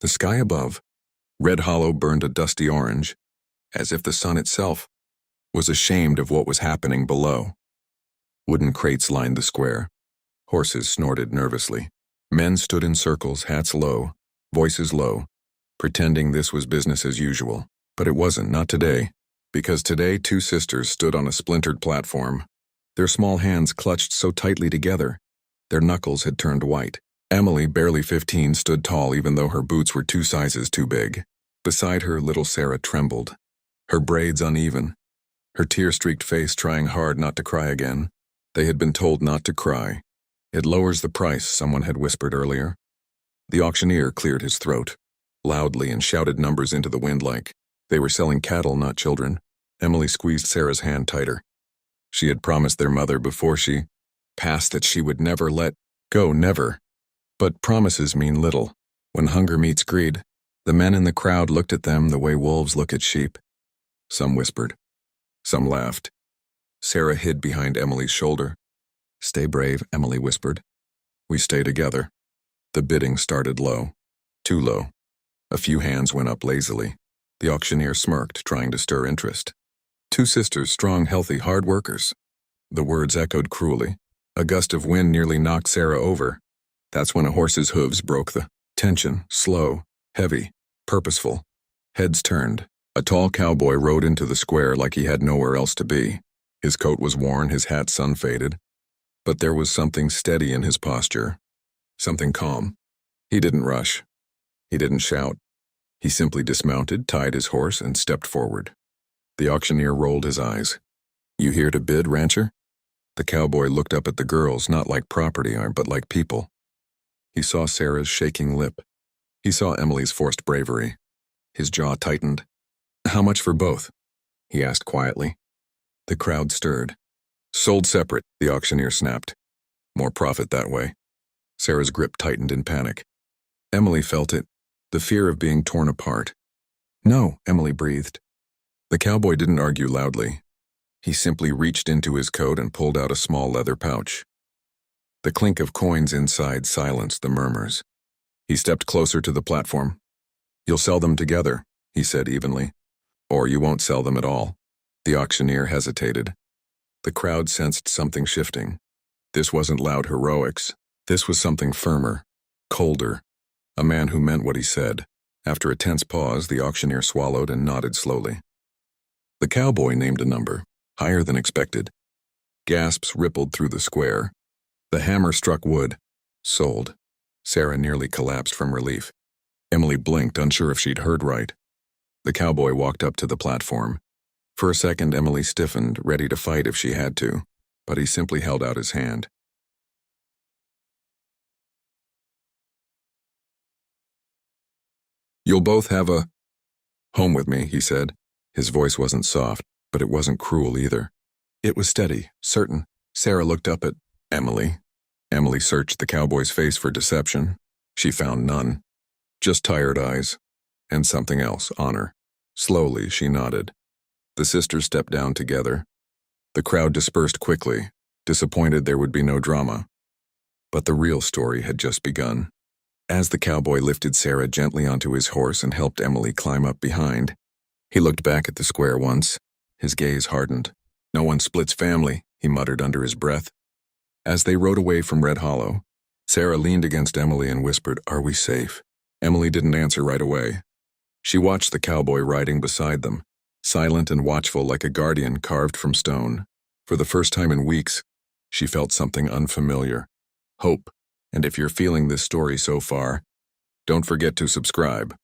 The sky above, Red Hollow burned a dusty orange, as if the sun itself was ashamed of what was happening below. Wooden crates lined the square. Horses snorted nervously. Men stood in circles, hats low, voices low, pretending this was business as usual. But it wasn't, not today, because today two sisters stood on a splintered platform. Their small hands clutched so tightly together, their knuckles had turned white. Emily, barely 15, stood tall even though her boots were 2 sizes too big. Beside her, little Sarah trembled, her braids uneven, her tear-streaked face trying hard not to cry again. They had been told not to cry. It lowers the price, someone had whispered earlier. The auctioneer cleared his throat, loudly, and shouted numbers into the wind like they were selling cattle, not children. Emily squeezed Sarah's hand tighter. She had promised their mother before she passed that she would never let go, never. But promises mean little. When hunger meets greed, the men in the crowd looked at them the way wolves look at sheep. Some whispered. Some laughed. Sarah hid behind Emily's shoulder. "Stay brave," Emily whispered. "We stay together." The bidding started low. Too low. A few hands went up lazily. The auctioneer smirked, trying to stir interest. Two sisters, strong, healthy, hard workers. The words echoed cruelly. A gust of wind nearly knocked Sarah over. That's when a horse's hooves broke the tension, slow, heavy, purposeful. Heads turned. A tall cowboy rode into the square like he had nowhere else to be. His coat was worn, his hat sun-faded. But there was something steady in his posture. Something calm. He didn't rush. He didn't shout. He simply dismounted, tied his horse, and stepped forward. The auctioneer rolled his eyes. "You here to bid, rancher?" The cowboy looked up at the girls, not like property, but like people. He saw Sarah's shaking lip. He saw Emily's forced bravery. His jaw tightened. "How much for both?" he asked quietly. The crowd stirred. "Sold separate," the auctioneer snapped. "More profit that way." Sarah's grip tightened in panic. Emily felt it, the fear of being torn apart. "No," Emily breathed. The cowboy didn't argue loudly. He simply reached into his coat and pulled out a small leather pouch. The clink of coins inside silenced the murmurs. He stepped closer to the platform. "You'll sell them together," he said evenly. "Or you won't sell them at all." The auctioneer hesitated. The crowd sensed something shifting. This wasn't loud heroics. This was something firmer, colder. A man who meant what he said. After a tense pause, the auctioneer swallowed and nodded slowly. The cowboy named a number, higher than expected. Gasps rippled through the square. The hammer struck wood. Sold. Sarah nearly collapsed from relief. Emily blinked, unsure if she'd heard right. The cowboy walked up to the platform. For a second, Emily stiffened, ready to fight if she had to, but he simply held out his hand. "You'll both have a home with me," he said. His voice wasn't soft, but it wasn't cruel either. It was steady, certain. Sarah looked up at Emily. Emily searched the cowboy's face for deception. She found none. Just tired eyes. And something else, honor. Slowly, she nodded. The sisters stepped down together. The crowd dispersed quickly, disappointed there would be no drama. But the real story had just begun. As the cowboy lifted Sarah gently onto his horse and helped Emily climb up behind, he looked back at the square once. His gaze hardened. "No one splits family," he muttered under his breath. As they rode away from Red Hollow, Sarah leaned against Emily and whispered, "Are we safe?" Emily didn't answer right away. She watched the cowboy riding beside them, silent and watchful like a guardian carved from stone. For the first time in weeks, she felt something unfamiliar. Hope. And if you're feeling this story so far, don't forget to subscribe.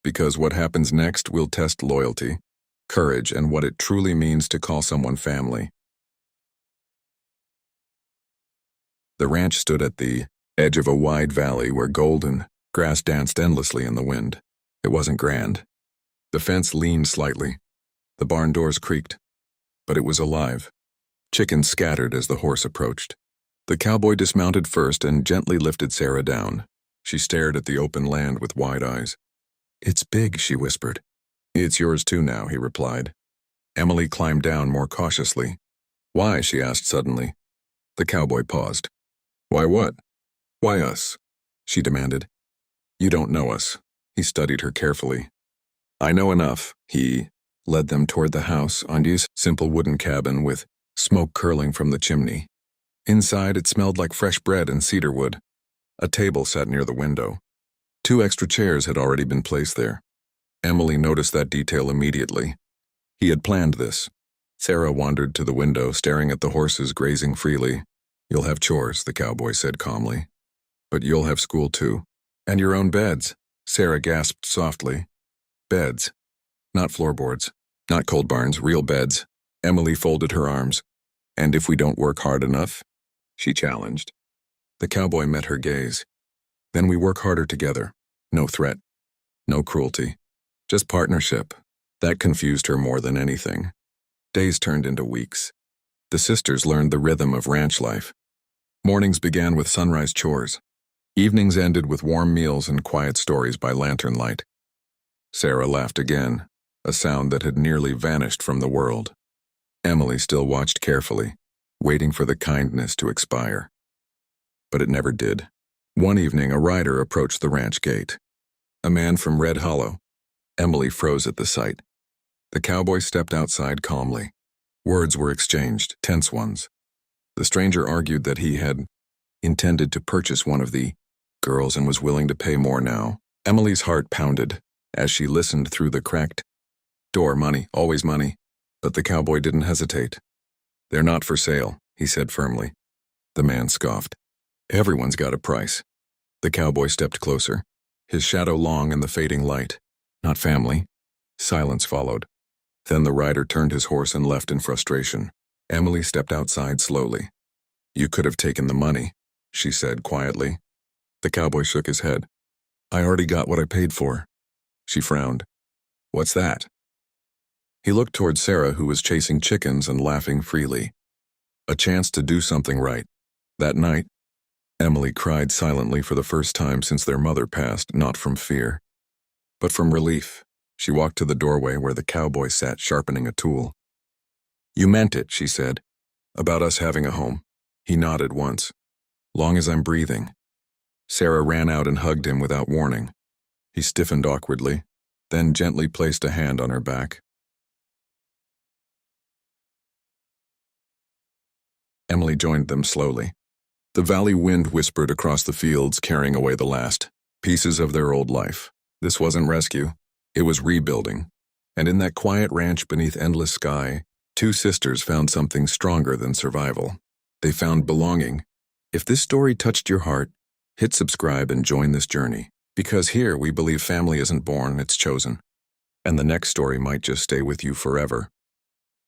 Because what happens next will test loyalty, courage, and what it truly means to call someone family. The ranch stood at the edge of a wide valley where golden grass danced endlessly in the wind. It wasn't grand. The fence leaned slightly. The barn doors creaked. But it was alive. Chickens scattered as the horse approached. The cowboy dismounted first and gently lifted Sarah down. She stared at the open land with wide eyes. "It's big," she whispered. "It's yours too now," he replied. Emily climbed down more cautiously. "Why?" she asked suddenly. The cowboy paused. "Why what?" "Why us?" she demanded. "You don't know us," He studied her carefully. I know enough. He led them toward the house, Andy's simple wooden cabin with smoke curling from the chimney. Inside, it smelled like fresh bread and cedar wood. A table sat near the window. 2 extra chairs had already been placed there. Emily noticed that detail immediately. He had planned this. Sarah wandered to the window, staring at the horses grazing freely. You'll have chores, the cowboy said calmly. But you'll have school too. And your own beds, Sarah gasped softly. Beds. Not floorboards. Not cold barns, real beds. Emily folded her arms. And if we don't work hard enough? She challenged. The cowboy met her gaze. Then we work harder together. No threat. No cruelty. Just partnership. That confused her more than anything. Days turned into weeks. The sisters learned the rhythm of ranch life. Mornings began with sunrise chores. Evenings ended with warm meals and quiet stories by lantern light. Sarah laughed again, a sound that had nearly vanished from the world. Emily still watched carefully, waiting for the kindness to expire. But it never did. One evening, a rider approached the ranch gate. A man from Red Hollow. Emily froze at the sight. The cowboy stepped outside calmly. Words were exchanged, tense ones. The stranger argued that he had intended to purchase one of the girls and was willing to pay more now. Emily's heart pounded as she listened through the cracked door. Money, always money. But the cowboy didn't hesitate. They're not for sale, he said firmly. The man scoffed. Everyone's got a price. The cowboy stepped closer, his shadow long in the fading light. Not family. Silence followed. Then the rider turned his horse and left in frustration. Emily stepped outside slowly. You could have taken the money, she said quietly. The cowboy shook his head. I already got what I paid for. She frowned. What's that? He looked toward Sarah, who was chasing chickens and laughing freely. A chance to do something right. That night, Emily cried silently for the first time since their mother passed, not from fear, but from relief. She walked to the doorway where the cowboy sat sharpening a tool. You meant it, she said, about us having a home. He nodded once. Long as I'm breathing. Sarah ran out and hugged him without warning. He stiffened awkwardly, then gently placed a hand on her back. Emily joined them slowly. The valley wind whispered across the fields, carrying away the last pieces of their old life. This wasn't rescue. It was rebuilding. And in that quiet ranch beneath endless sky, 2 sisters found something stronger than survival. They found belonging. If this story touched your heart, hit subscribe and join this journey. Because here we believe family isn't born, it's chosen. And the next story might just stay with you forever.